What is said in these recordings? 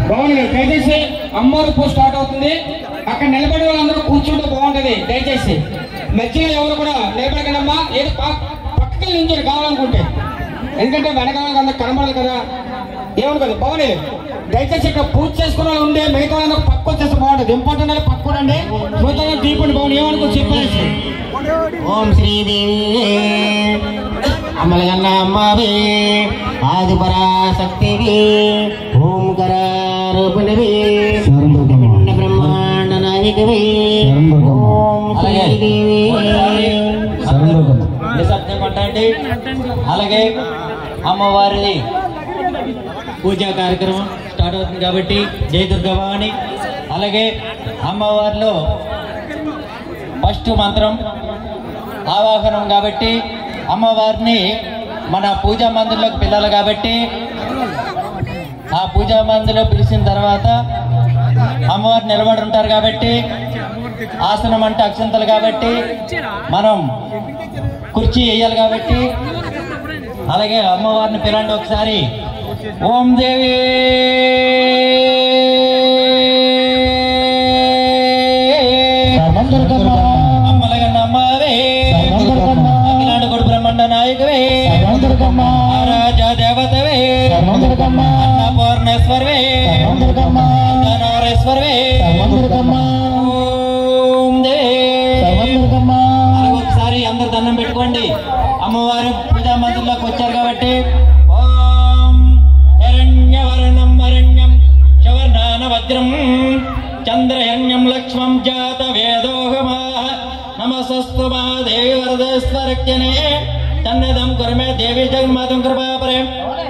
బాగుంది. దయచేసి అమ్మవారి పూజ స్టార్ట్ అవుతుంది. అక్కడ నిలబడే వాళ్ళందరూ కూర్చుంటే బాగుంటది. దయచేసి మధ్యలో ఎవరు కూడా నిలబడకనమ్మా. ఏదో పక్కకి నుంచి కావాలనుకుంటే, ఎందుకంటే వెనకాల అందరూ కనబడాలి కదా, ఏమను కదా. బాగుండేది. దయచేసి ఇక్కడ పూజ చేసుకున్న వాళ్ళు ఉండే మిగతా వాళ్ళందరూ పక్క వచ్చేస్తే బాగుంటుంది. ఇంపార్టెంట్ అంటే పక్క ఉండండి. మిగతా దీపండి బాగుంది. ఏమనుకో చెప్పేసి ఓం శ్రీదేవి అమలగన్న అమ్మవే ఆదిపరాశక్తివి ఓంకర రూపిణివి బ్రహ్మాండ నాయకవి ఓం శ్రీదేవి. అలాగే అమ్మవారిది పూజా కార్యక్రమం స్టార్ట్ అవుతుంది కాబట్టి జై దుర్గా భవాని. అలాగే అమ్మవారిలో ఫస్ట్ మంత్రం ఆవాహనం కాబట్టి అమ్మవారిని మన పూజా మందిరంలోకి పిల్లలు కాబట్టి ఆ పూజా మందిలో పిలిచిన తర్వాత అమ్మవారు నిలబడి ఉంటారు కాబట్టి ఆసనం అంటే అక్షంతలు కాబట్టి మనం కుర్చీ వేయాలి కాబట్టి అలాగే అమ్మవారిని పిలండి ఒకసారి. ఓం దేవి అమ్మలగన్న అమ్మవే అఖిలాండ కొడు బ్రహ్మాండ నాయకవే రాజా దేవతవే అన్నపూర్ణేశ్వరవే ధనోరేశ్వరవే ఓం దేవి. ఒకసారి అందరు దండం పెట్టుకోండి. అమ్మవారు పూజా మందిరంలోకి వచ్చారు కాబట్టి ఓం హిరణ్యవర్ణం వరణ్యం శవర్ణాన వజ్రం చంద్రహన్యం లక్ష్మం జాత వేదోహమా నమస్తు మహాదేవి వరదేశ్వరక్యనే తన్నదం కురమే దేవి జగన్మాతం కృపాపరే.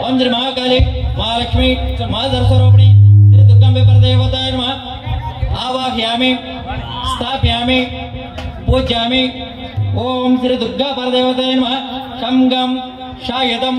ఓం శ్రీ మహాకాళి మహాలక్ష్మి మహాసరస్వరూపిణి శ్రీ దుర్గంబే పరదేవతాయ నమః. ఆవాహయామి స్థాపయామి పూజ్యామి. ఓం శ్రీ దుర్గా పరదేవతాయ నమః. శంగం శాయతం